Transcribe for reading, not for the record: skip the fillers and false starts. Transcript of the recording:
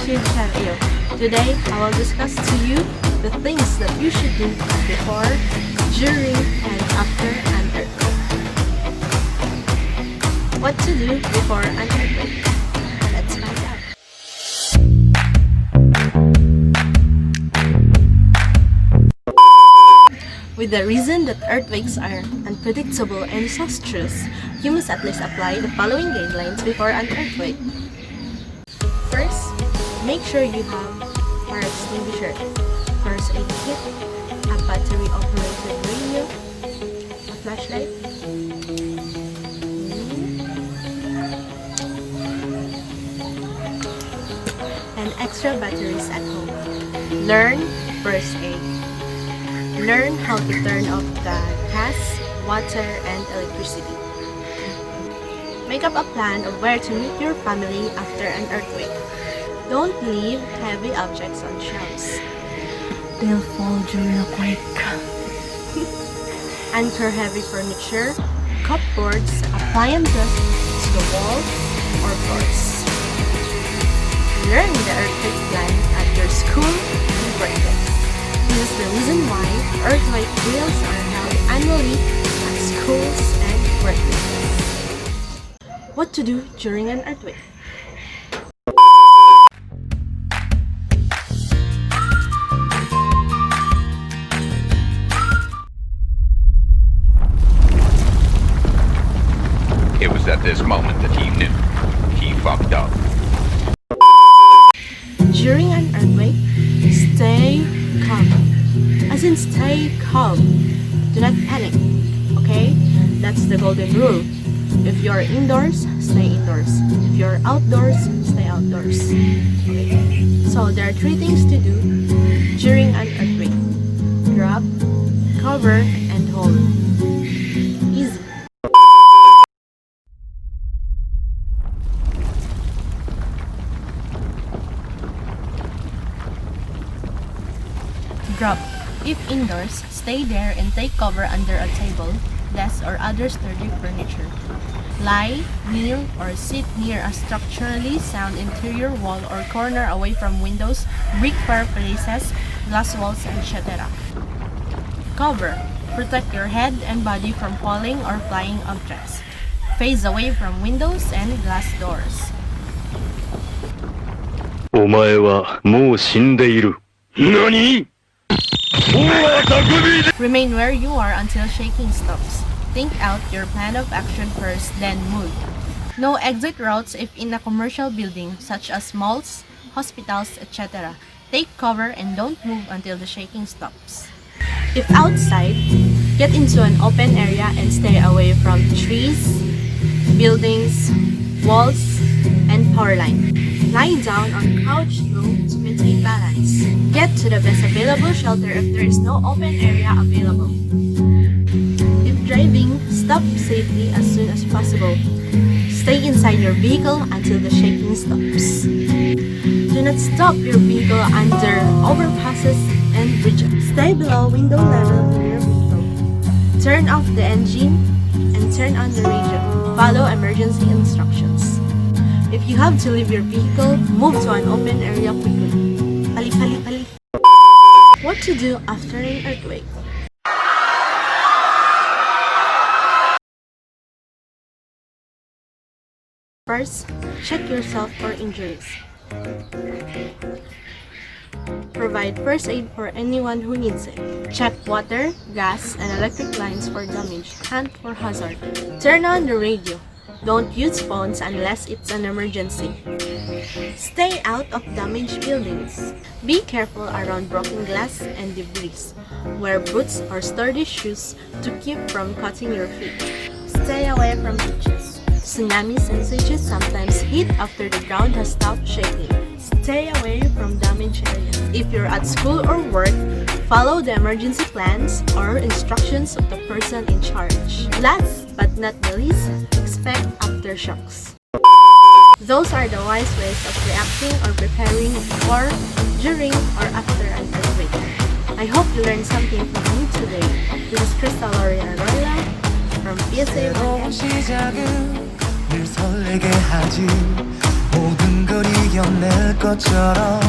to Channel. Today, I will discuss to you the things that you should do before, during, and after an earthquake. What to do before an earthquake? Let's find out. With the reason that earthquakes are unpredictable and disastrous, you must at least apply the following guidelines before an earthquake. First, make sure you have fire extinguisher, first aid kit, a battery-operated radio, a flashlight, and extra batteries at home. Learn first aid. Learn how to turn off the gas, water, and electricity. Make up a plan of where to meet your family after an earthquake. Don't leave heavy objects on shelves. They'll fall during a quake. Anchor heavy furniture, cupboards, appliances to the walls or floors. Learn the earthquake plan at your school and workplace. This is the reason why earthquake drills are held annually at schools and workplaces. What to do during an earthquake? It was at this moment that he knew he fucked up. During an earthquake, stay calm. As in stay calm. Do not panic. Okay? That's the golden rule. If you're indoors, stay indoors. If you're outdoors, stay outdoors. Okay? So there are three things to do during an earthquake. Drop, cover, and hold. Easy. Drop. If indoors, stay there and take cover under a table, desk, or other sturdy furniture. Lie, kneel, or sit near a structurally sound interior wall or corner away from windows, brick fireplaces, glass walls, etc. Cover. Protect your head and body from falling or flying objects. Face away from windows and glass doors. お前はもう死んでいる。何？ Remain where you are until shaking stops. Think out your plan of action first, then move. No exit routes if in a commercial building, such as malls, hospitals, etc. Take cover and don't move until the shaking stops. If outside, get into an open area and stay away from trees, buildings, walls, and power line. Lie down on couch room to maintain balance. Get to the best available shelter if there is no open area available. If driving, stop safely as soon as possible. Stay inside your vehicle until the shaking stops. Do not stop your vehicle under overpasses and bridges. Stay below window level of your vehicle. Turn off the engine and turn on the radio. Follow emergency instructions. If you have to leave your vehicle, move to an open area quickly. Pali, pali, pali. What to do after an earthquake? First, check yourself for injuries. Provide first aid for anyone who needs it. Check water, gas, and electric lines for damage. Hunt for hazard. Turn on the radio. Don't use phones unless it's an emergency. Stay out of damaged buildings. Be careful around broken glass and debris. Wear boots or sturdy shoes to keep from cutting your feet. Stay away from beaches. Tsunami sensations sometimes hit after the ground has stopped shaking. Stay away from damaged areas. If you're at school or work, follow the emergency plans or instructions of the person in charge. Last but not the least, expect aftershocks. Those are the wise ways of reacting or preparing before, during, or after an earthquake. I hope you learned something from me today. This is Crystal Lori Arroyo from PSA Podcast. 모든 걸 이겨낼 것처럼